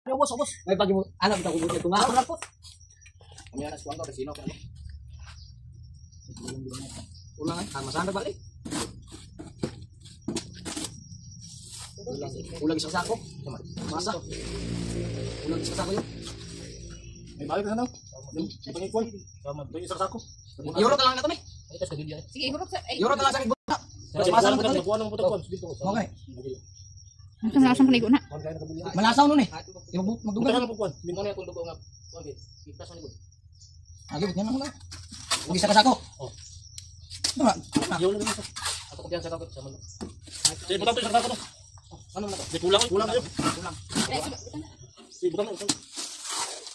Ubos, ubos. May pagi mo. Alam kita ubos ito nga. Ako po. Kami anak kuan ko sino ka. Ulang ay masana balik. Ulang isang sako. Masa. Ulang isang sako yun. May balik na daw. May pangikon. Tama, ito isang sako. Euro ka lang na to, may. Sige, hurot sa... Euro ka lang sa kibot. Masa mo to, kuha mo to kon dito. Okay. Ang lasan panigo na. Malasaw nun eh. Magdugan Magdugan. na po kuan. Mingon na kung dugo nga. Okay. Kita sa likod. Agibot niya na. Uli sa kasako. Oh. Diba? Yaw lang ito. Ako kumpiyansa ka sa mundo. Sige, butan to isang sako to. Ano na to? Di kulang kayo. Kulang. Sige, butan to.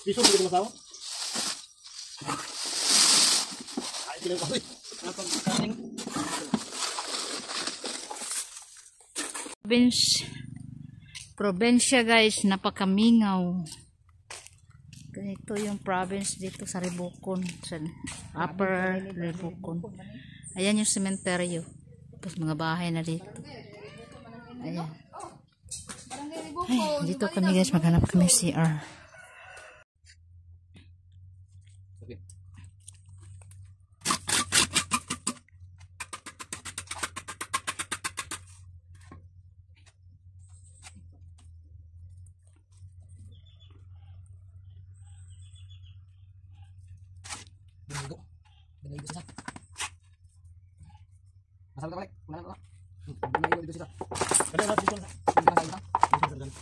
Piso mo dito masawa. Ay, kailan ko. Probinsya guys, napakamingaw. Ganito yung province dito sa Ribukon, sa Upper Ribukon. Ayan yung sementeryo. Tapos mga bahay na dito. Ayan. Ay, dito kami guys, maghanap kami CR. Binigo. Binigo siya. Masal ka balik. Kumanan ka. Binigo dito siya. Kada na dito na. Hindi ka kain.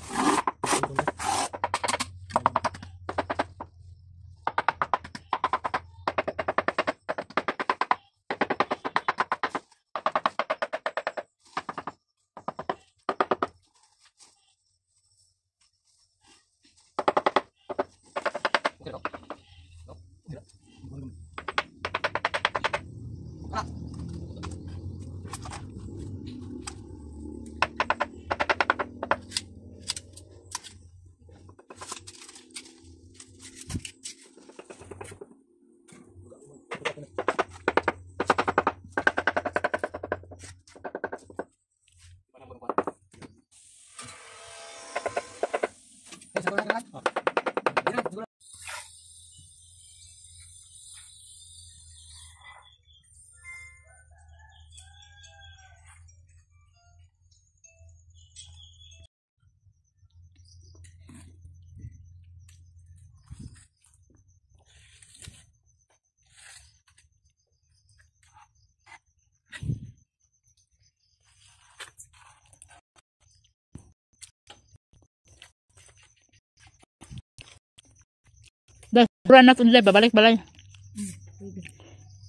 Guys, pura na ito nila, babalik balay.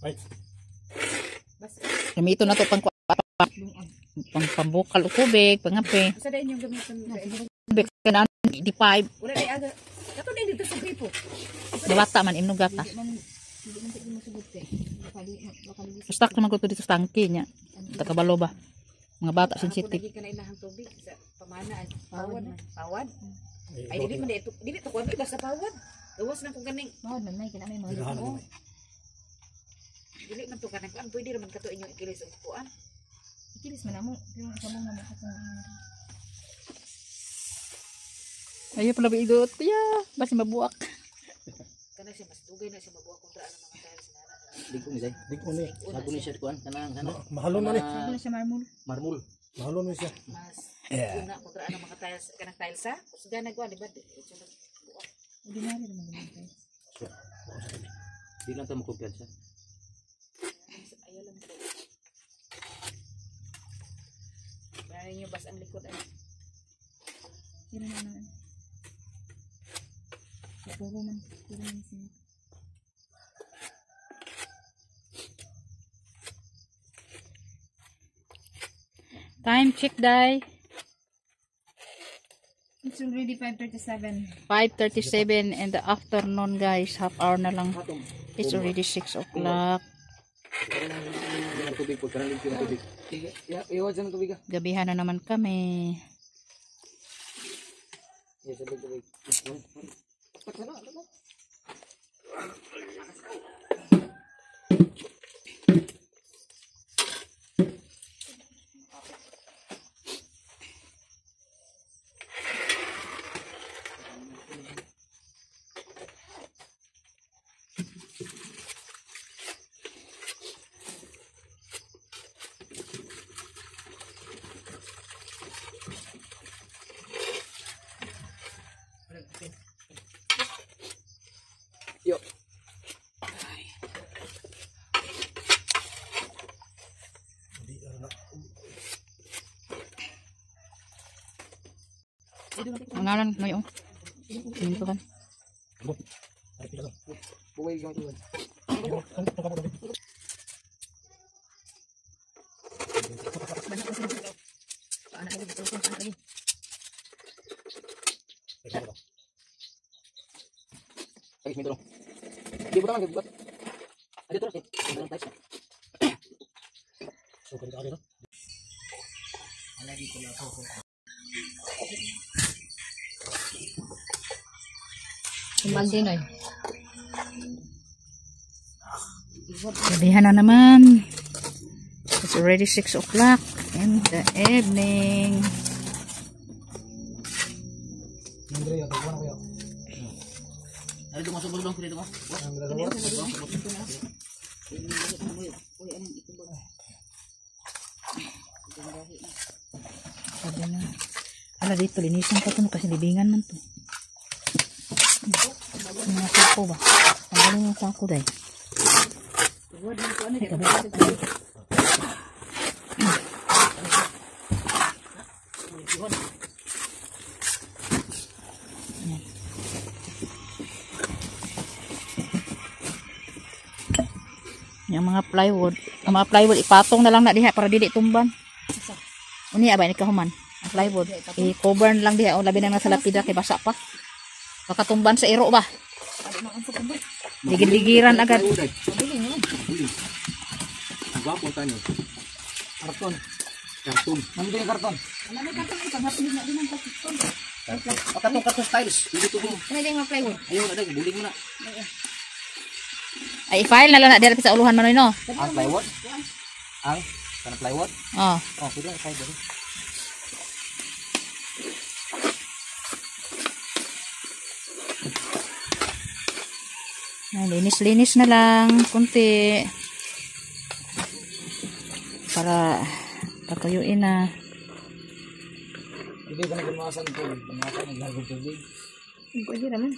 Ay. Gamito na ito pang pambukal o kubig, pangape. Sa dahil yung gamitan mo. Kubig, kanaan, di pipe. Wala na aga. Kato din dito sa gripo. Nabata man, imnog gata. Hindi man tayo masubot eh. Stuck naman ko ito dito sa tangke niya. Takabalo ba? Mga bata sensitive. Ako lagi ka na ilahang tubig sa pamanaan. Pawad. Pawad. Ay, dili man dito. Dili to kuwan. Basta pawad. Gawas na kung ganing. Pawad man, may kinamay mga Ilahan Oo. na. Dili man to kanang kuwan. Pwede naman kato inyong ikilis ang kuwan. Ikilis man amo. Yung kamong naman ako. Ayaw pala bigot. Yeah, basi mabuak. Kanang siya mas dugay na siya mabuha kontra ang mga tiles na na. Diko ni say. Diko ni. Sago ni siya kuan kanang Mahalon man ni. Ano siya marmol? marmol. Mahalon man siya. Mas una kontra ang mga tiles. Kanang tiles sa. Kusga na kuwan. Diba? Ordinary naman naman tayo. Di lang ta makumpiyansa. Ayaw lang po. Maraming nyo bas ang likod ay. Sino na naman? Puro man. Puro man siya. Time check, Day. It's already 5:37. 5:37 in the afternoon, guys. Half hour na lang. It's already 6 o'clock. Tubig po, kanang limpyo na tubig. Iwan sa tubig. Gabihan na naman kami. Yes, tubig. Ang ngalan mo yung. Siminto kan. Buhay yung tuwan. Ay, may tulong. Di ba naman gagawin? Ay, dito lang. Ang tayo. So, kaya ka dito. Alagi ko lang ako. Kumbang din ay. Gabihan na naman. It's already 6 o'clock in the evening. Andrea, taguan ko yan. Ay, dito masuk dulu dong, dito mo. Sabi na. Ala dito, linisan pa ito kasi libingan man to. Mga sako ba? Tanggalin yung sako dahil. Yung mga plywood, ang mga plywood ipatong na lang na diha para dili tumban. Uni abay ni kahuman. Ang plywood i-cover na lang diha o labi na nga sa lapida kay basa pa. Baka tumban sa iro ba? Digid-digiran agad. Ang gwapo tanyo. Karton. Karton. Nandito yung karton. Karton styles. Dito mo. Ano yung mga plywood? Ayaw na dahil, buling mo na. Ay file na lang na diha sa uluhan man no. Ang plywood? Ang? Kana plywood? Oh. Oh, pwede na i-file dito. Linis-linis na lang kunti para patuyuin na. Hindi ka na gumasan po. Gumasan, naglagog tubig. Pwede naman.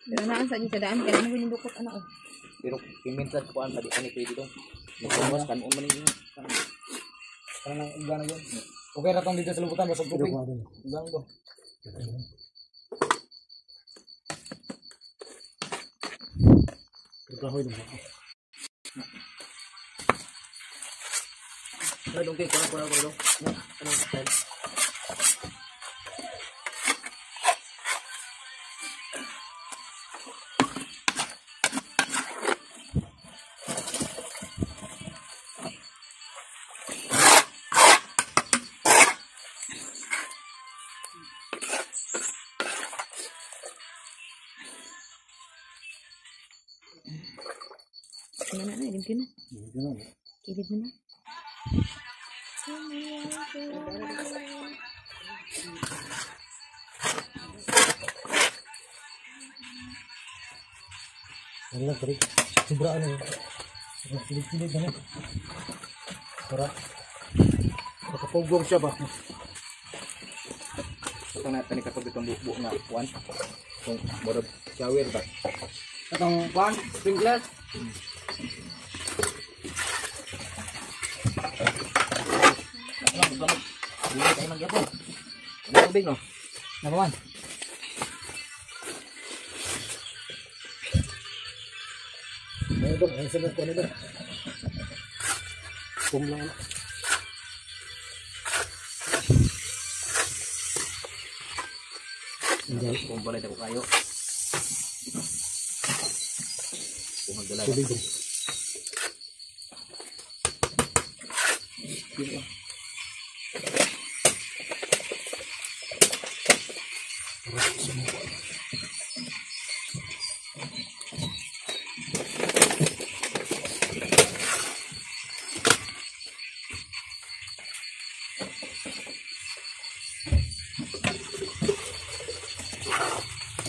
Pero naan sa dito daan kaya mo binindukot ano oh. Pero pimintas ko ang tadi kan itu dito. Mas kan man yung Parang iba na yun. Okay na tong dito sa lubutan, basag tubig. Ibang do. Kahoy dun. Ay, dong kay kurang do. Anong style? Mana na din kina. Kilid mo na. Ano lang, tarik. Sobraan na yun. Silid-silid na yun. Para makapugong siya ba? Ito na tani katog itong buo nga kuan. Kung borod shower ba. Atong kuan sprinkler. Dili tayo magyapon. Ano tubig no? Nabawan. Ano dong, ang sagot ko nito. Kung lang. Kung balay ko kayo. Kung magdala. Tubig dong.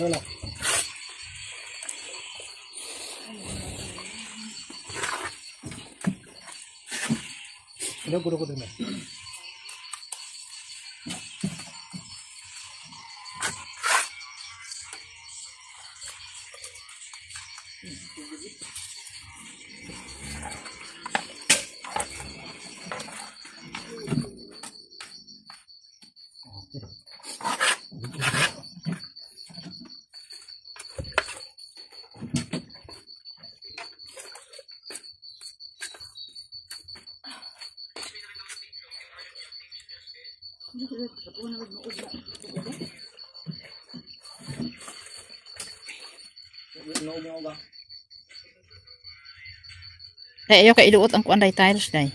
Ano? Ano gulo ko din na? Inuog mo ba? Ay, ayaw kay iduot ang kuan day tiles day.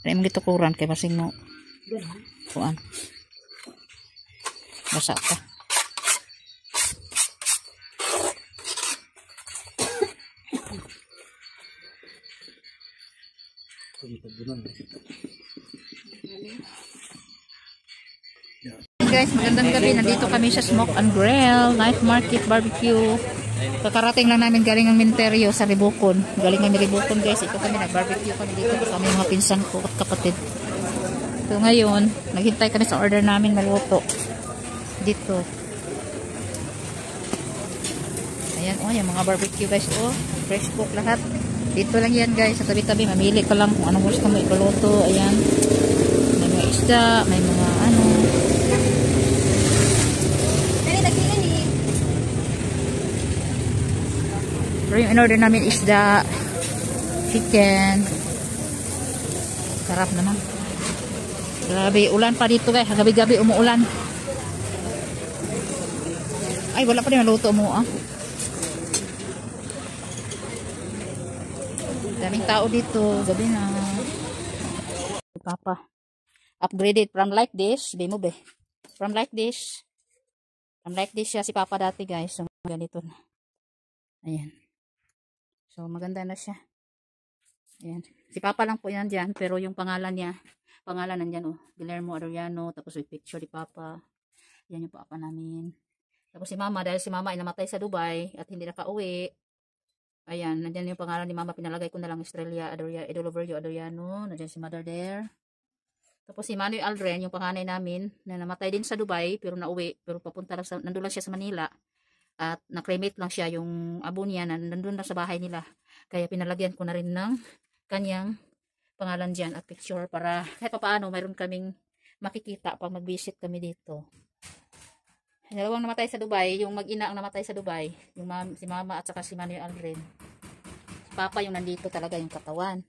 Ay mong gitukuran kay basing mo. Kuan. Basa pa. Guys, magandang gabi. Nandito kami sa Smoke and Grill, Night Market Barbecue. Kakarating lang namin galing ng Minterio sa Ribukon. Galing kami Ribukon guys. Ito kami nag-barbecue kami dito kasama yung mga pinsan ko at kapatid. So ngayon, naghintay kami sa order namin maluto. Dito. Ayan, oh, yung mga barbecue guys. Oh, fresh cook lahat. Dito lang yan guys. Sa tabi-tabi, mamili ka lang kung anong gusto mo ikaluto. Ayan. May mga isda, may mga ano. Pero yung in-order namin isda, chicken. Sarap naman. Grabe, ulan pa dito guys. Gabi-gabi umuulan. Ay, wala pa rin maluto mo ah. Daming tao dito. Gabi na. Papa. Upgraded from like this. Be mo be. From like this. From like this siya si Papa dati guys. So, ganito na. Ayan. So, maganda na siya. Ayan. Si Papa lang po yan dyan. Pero yung pangalan niya, pangalan nandyan, oh. Guillermo Arellano. Tapos may picture ni Papa. Yan yung Papa namin. Tapos si Mama, dahil si Mama ay namatay sa Dubai at hindi nakauwi. Ayan, nandyan yung pangalan ni Mama. Pinalagay ko na lang Estrella Edoloverio Adoriano. Nandyan si Mother there. Tapos si Manuel Aldren, yung panganay namin, na namatay din sa Dubai, pero nauwi. Pero papunta lang sa, nandun lang siya sa Manila. At na-cremate lang siya yung abo niya na nandun lang sa bahay nila. Kaya pinalagyan ko na rin ng kanyang pangalan dyan at picture para kahit pa paano mayroon kaming makikita pag mag-visit kami dito. Dalawang namatay sa Dubai, yung mag-ina ang namatay sa Dubai, yung si Mama at saka si Manuel Aldrin. Si Papa yung nandito talaga yung katawan.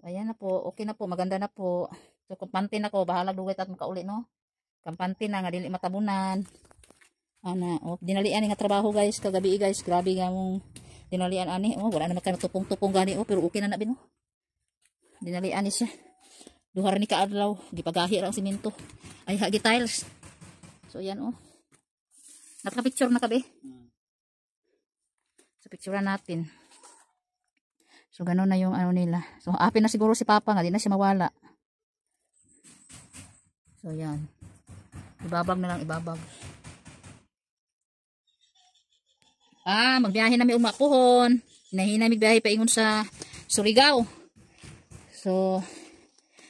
Ayan na po, okay na po, maganda na po. So kampante na ko, bahala duwit at makauli no. Kampante na nga dili matabunan. Ana, oh, dinalian nga trabaho guys, kagabi guys, grabe nga mong dinalian ani, oh, wala naman kayo tupong-tupong gani, oh, pero okay na na bin, oh. Dinalian ni siya. Duhar ni kaadlaw, gipagahi ra ang simento. Ay, hagi tiles. So, yan, oh. Naka-picture na kabe. So, picturean natin. So, ganun na yung ano nila. So, apin na siguro si Papa nga, di na siya mawala. So, yan. Ibabag na lang, ibabag. Magbiyahe na may umapuhon. Hinahinay magbiyahe pa ingon sa Surigao. So,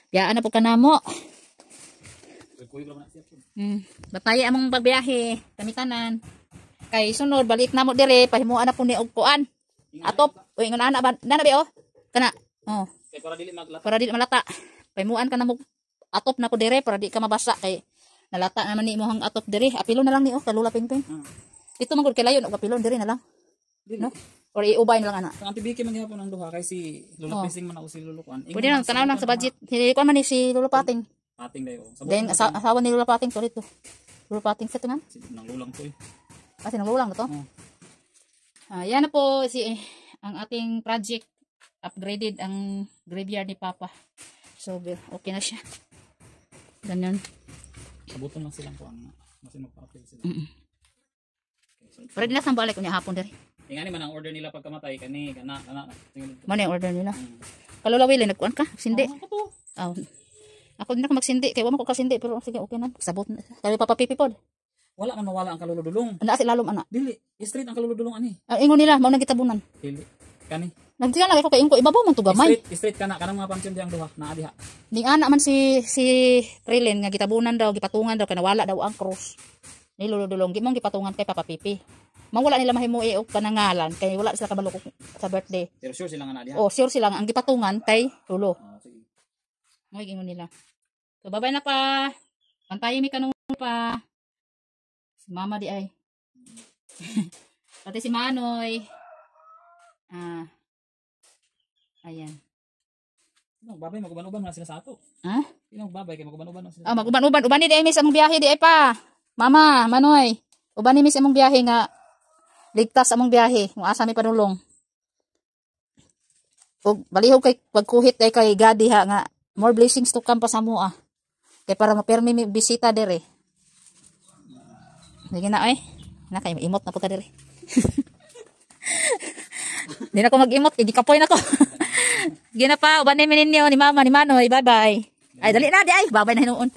biyaan na po ka na mo. Bataya among pagbiyahe. Kami tanan. Kay sunod, balik na mo dire. Pahimuan na po ni Ogpuan. Atop. O, ingon na ba? Nanabi, oh. Kana. Oh. Para dili malata. Pahimuan ka na mo. Atop na po dire. Para di ka mabasa. Kay nalata naman ni mo hang atop dire. Apilo na lang ni, oh. Kalula ping-ping. Dito magod kay layon og papilon diri na lang. No? Or iubay na lang ana. Ang antibiki man gyapon ang duha kay si Lolo Pising man ako si Lolo Kuan. Pwede lang tanaw lang sa budget. Hindi ko man ni si Lolo Pating. Pating dayo. Then asawa ni Lolo Pating to dito. Lolo Pating sa tungan. Nang lulang to eh. Kasi nang lulang to. Yan na po ang ating project. Upgraded ang graveyard ni Papa. So okay na siya. Ganyan. Sabuton lang silang ko ang masin magpa-upgrade sila. Pero di na sa balik niya hapon diri. Ingani man ang order nila pagkamatay kani kana. Mano yung order nila? Kalulawili nagkuan ka? Sindi. Oh. Ako din ako magsindi kay wa man ko kasindi pero sige okay na. Sabot na. Kami Papa Pipi pod. Wala man mawala ang kaluludulong. Ana si lalom ana. Dili, straight ang kaluludulong ani. Ingon nila mao nang gitabunan. Dili. Kani. Nagtiyan na ko kay ingo ibabaw man to gamay. Straight kana kanang mga pansyon diyang duha naa diha. Ning ana man si Prilin nga gitabunan daw, gipatungan daw kay nawala daw ang cross. Ni luludulong gimong gipatungan kay Papa Pipi. Mawala nila mahimuhi og kanangalan kay wala sila kabalo sa birthday. Pero sure sila nga naa diha. Oh, sure sila nga ang gipatungan kay Lulo. Sige. Mo gingon nila. So babay na pa. Pantayin mi kanung pa. Si Mama di ay. Pati si Manoy. Ayan. Babay maguban-uban na sila sa ato. Ha? Ilang babay kay maguban-uban na sila. Maguban-uban. Uban ni di ay miss among biyahe di ay pa. Mama, Manoy. Uban ni miss among biyahe nga ligtas among biyahe, kung asa mi panulong. Ug balihog kay pagkuhit kay gadi ha nga more blessings to come pa sa mo kay para mapermi mi bisita dire. Sige na na kay imot na puta dire. Di na ko mag-imot, gikapoy na ko. Sige na pa, uban na ninyo ni mama ni Manoy, bye bye. Ay dali na di ay, babay na hinuon.